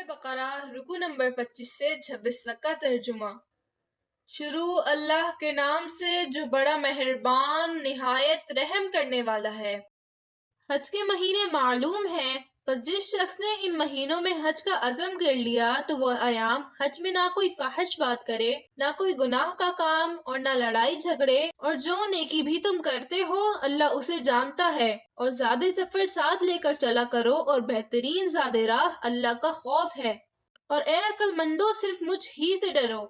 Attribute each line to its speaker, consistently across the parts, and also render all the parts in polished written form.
Speaker 1: بقرہ رکو نمبر 25 سے 26 تک کا ترجمہ۔ شروع اللہ کے نام سے جو بڑا مہربان نہایت رحم کرنے والا ہے۔ حج کے مہینے معلوم ہیں، پس جس شخص نے ان مہینوں میں حج کا عزم کر لیا تو وہ ایام حج میں نہ کوئی فاحش بات کرے، نہ کوئی گناہ کا کام اور نہ لڑائی جھگڑے، اور جو نیکی بھی تم کرتے ہو اللہ اسے جانتا ہے، اور زیادہ سفر ساتھ لے کر چلا کرو، اور بہترین زیادہ راہ اللہ کا خوف ہے، اور اے عقل مندو صرف مجھ ہی سے ڈرو۔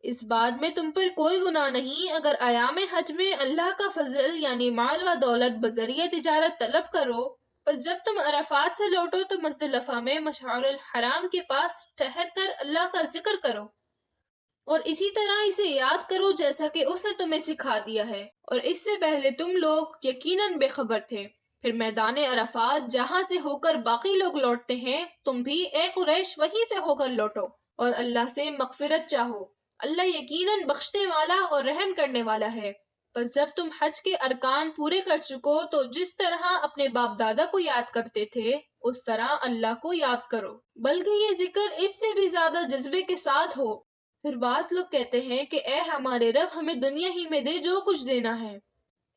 Speaker 1: اس بات میں تم پر کوئی گناہ نہیں اگر ایام حج میں اللہ کا فضل یعنی مال و دولت بذریعہ تجارت طلب کرو، پس جب تم عرفات سے لوٹو تو مزدلفہ میں مشعر الحرام کے پاس ٹھہر کر اللہ کا ذکر کرو، اور اسی طرح اسے یاد کرو جیسا کہ اس نے تمہیں سکھا دیا ہے، اور اس سے پہلے تم لوگ یقیناً بے خبر تھے۔ پھر میدان عرفات جہاں سے ہو کر باقی لوگ لوٹتے ہیں، تم بھی اے قریش وہیں سے ہو کر لوٹو، اور اللہ سے مغفرت چاہو، اللہ یقیناً بخشنے والا اور رحم کرنے والا ہے۔ پس جب تم حج کے ارکان پورے کر چکو تو جس طرح اپنے باپ دادا کو یاد کرتے تھے اس طرح اللہ کو یاد کرو، بلکہ یہ ذکر اس سے بھی زیادہ جذبے کے ساتھ ہو۔ پھر بعض لوگ کہتے ہیں کہ اے ہمارے رب ہمیں دنیا ہی میں دے جو کچھ دینا ہے،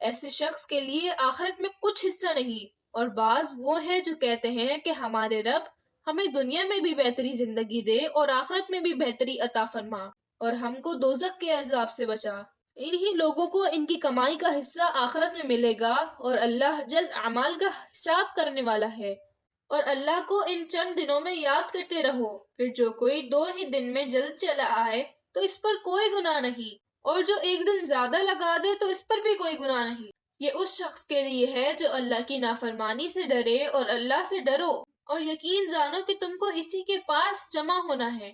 Speaker 1: ایسے شخص کے لیے آخرت میں کچھ حصہ نہیں، اور بعض وہ ہیں جو کہتے ہیں کہ ہمارے رب ہمیں دنیا میں بھی بہتری زندگی دے اور آخرت میں بھی بہتری عطا فرما، اور ہم کو دوزخ کے عذاب سے بچا۔ انہی لوگوں کو ان کی کمائی کا حصہ آخرت میں ملے گا، اور اللہ جلد اعمال کا حساب کرنے والا ہے۔ اور اللہ کو ان چند دنوں میں یاد کرتے رہو، پھر جو کوئی 2 ہی دن میں جلد چلا آئے تو اس پر کوئی گناہ نہیں، اور جو ایک دن زیادہ لگا دے تو اس پر بھی کوئی گناہ نہیں۔ یہ اس شخص کے لیے ہے جو اللہ کی نافرمانی سے ڈرے، اور اللہ سے ڈرو اور یقین جانو کہ تم کو اسی کے پاس جمع ہونا ہے۔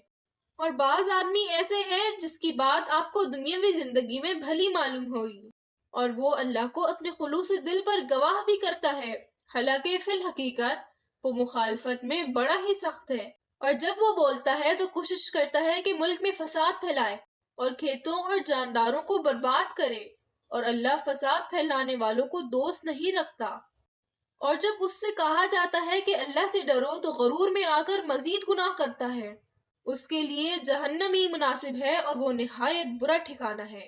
Speaker 1: اور بعض آدمی ایسے ہیں جس کی بات آپ کو دنیاوی زندگی میں بھلی معلوم ہوگی، اور وہ اللہ کو اپنے خلوص دل پر گواہ بھی کرتا ہے، حالانکہ فی الحقیقت وہ مخالفت میں بڑا ہی سخت ہے، اور جب وہ بولتا ہے تو کوشش کرتا ہے کہ ملک میں فساد پھیلائے اور کھیتوں اور جانداروں کو برباد کرے، اور اللہ فساد پھیلانے والوں کو دوست نہیں رکھتا۔ اور جب اس سے کہا جاتا ہے کہ اللہ سے ڈرو تو غرور میں آ کر مزید گناہ کرتا ہے، اس کے لیے جہنم ہی مناسب ہے اور وہ نہایت برا ٹھکانہ ہے۔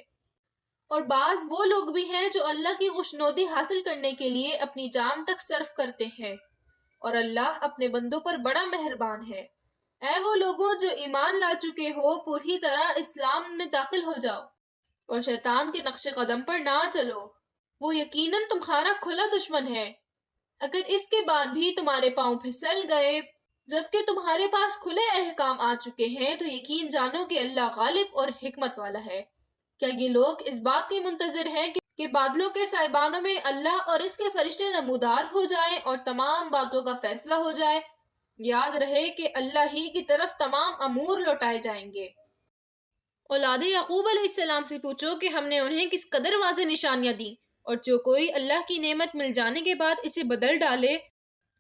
Speaker 1: اور بعض وہ لوگ بھی ہیں جو اللہ کی خوشنودی حاصل کرنے کے لیے اپنی جان تک صرف کرتے ہیں، اور اللہ اپنے بندوں پر بڑا مہربان ہے۔ اے وہ لوگوں جو ایمان لا چکے ہو، پوری طرح اسلام میں داخل ہو جاؤ اور شیطان کے نقش قدم پر نہ چلو، وہ یقیناً تمہارا کھلا دشمن ہے۔ اگر اس کے بعد بھی تمہارے پاؤں پھسل گئے جبکہ تمہارے پاس کھلے احکام آ چکے ہیں تو یقین جانو کہ اللہ غالب اور حکمت والا ہے۔ کیا یہ لوگ اس بات کے منتظر ہیں کہ بادلوں کے سائبانوں میں اللہ اور اس کے فرشتے نمودار ہو جائیں اور تمام باتوں کا فیصلہ ہو جائے؟ یاد رہے کہ اللہ ہی کی طرف تمام امور لوٹائے جائیں گے۔ اولاد یعقوب علیہ السلام سے پوچھو کہ ہم نے انہیں کس قدر واضح نشانیاں دیں، اور جو کوئی اللہ کی نعمت مل جانے کے بعد اسے بدل ڈالے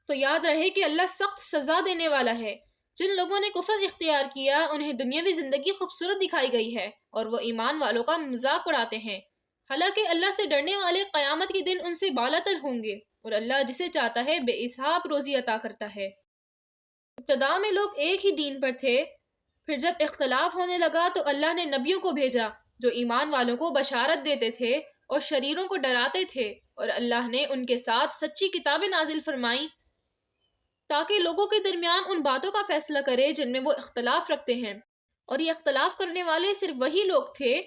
Speaker 1: تو یاد رہے کہ اللہ سخت سزا دینے والا ہے۔ جن لوگوں نے کفر اختیار کیا انہیں دنیاوی زندگی خوبصورت دکھائی گئی ہے، اور وہ ایمان والوں کا مذاق اڑاتے ہیں، حالانکہ اللہ سے ڈرنے والے قیامت کے دن ان سے بالاتر ہوں گے، اور اللہ جسے چاہتا ہے بے حساب روزی عطا کرتا ہے۔ ابتدا میں لوگ ایک ہی دین پر تھے، پھر جب اختلاف ہونے لگا تو اللہ نے نبیوں کو بھیجا جو ایمان والوں کو بشارت دیتے تھے اور شریروں کو ڈراتے تھے، اور اللہ نے ان کے ساتھ سچی کتابیں نازل فرمائیں تاکہ لوگوں کے درمیان ان باتوں کا فیصلہ کرے جن میں وہ اختلاف رکھتے ہیں، اور یہ اختلاف کرنے والے صرف وہی لوگ تھے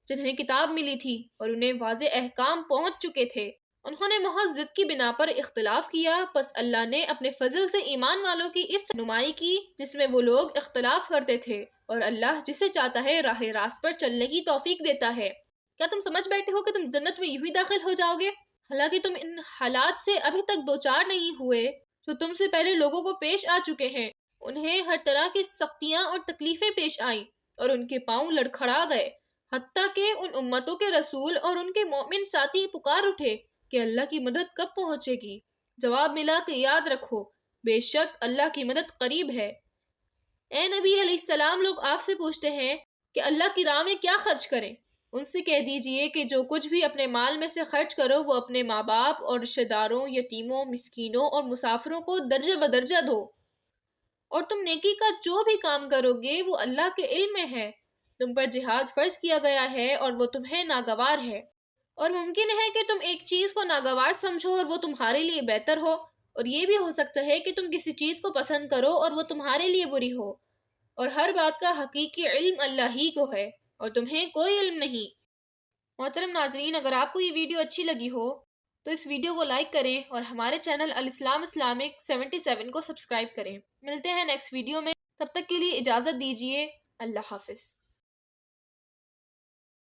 Speaker 1: جنہیں کتاب ملی تھی اور انہیں واضح احکام پہنچ چکے تھے۔ انہوں نے محض ضد کی بنا پر اختلاف کیا، پس اللہ نے اپنے فضل سے ایمان والوں کی اس رہنمائی کی جس میں وہ لوگ اختلاف کرتے تھے، اور اللہ جسے چاہتا ہے راہ راست پر چلنے کی توفیق دیتا ہے۔ کیا تم سمجھ بیٹھے ہو کہ تم جنت میں یوں ہی داخل ہو جاؤ گے، حالانکہ تم ان حالات سے ابھی تک دوچار نہیں ہوئے جو تم سے پہلے لوگوں کو پیش آ چکے ہیں؟ انہیں ہر طرح کی سختیاں اور تکلیفیں پیش آئیں اور ان کے پاؤں لڑکھڑا گئے، حتیٰ کہ ان امتوں کے رسول اور ان کے مومن ساتھی پکار اٹھے کہ اللہ کی مدد کب پہنچے گی؟ جواب ملا کہ یاد رکھو بے شک اللہ کی مدد قریب ہے۔ اے نبی علیہ السلام، لوگ آپ سے پوچھتے ہیں کہ اللہ کی راہ میں کیا خرچ کریں؟ ان سے کہہ دیجئے کہ جو کچھ بھی اپنے مال میں سے خرچ کرو وہ اپنے ماں باپ اور رشتہ داروں، یتیموں، مسکینوں اور مسافروں کو درجہ بدرجہ دو، اور تم نیکی کا جو بھی کام کرو گے وہ اللہ کے علم میں ہے۔ تم پر جہاد فرض کیا گیا ہے اور وہ تمہیں ناگوار ہے، اور ممکن ہے کہ تم ایک چیز کو ناگوار سمجھو اور وہ تمہارے لیے بہتر ہو، اور یہ بھی ہو سکتا ہے کہ تم کسی چیز کو پسند کرو اور وہ تمہارے لیے بری ہو، اور ہر بات کا حقیقی علم اللہ ہی کو ہے اور تمہیں کوئی علم نہیں۔ محترم ناظرین، اگر آپ کو یہ ویڈیو اچھی لگی ہو تو اس ویڈیو کو لائک کریں اور ہمارے چینل الاسلام اسلامک 77 کو سبسکرائب کریں۔ ملتے ہیں نیکسٹ ویڈیو میں، تب تک کے لیے اجازت دیجیے۔ اللہ حافظ۔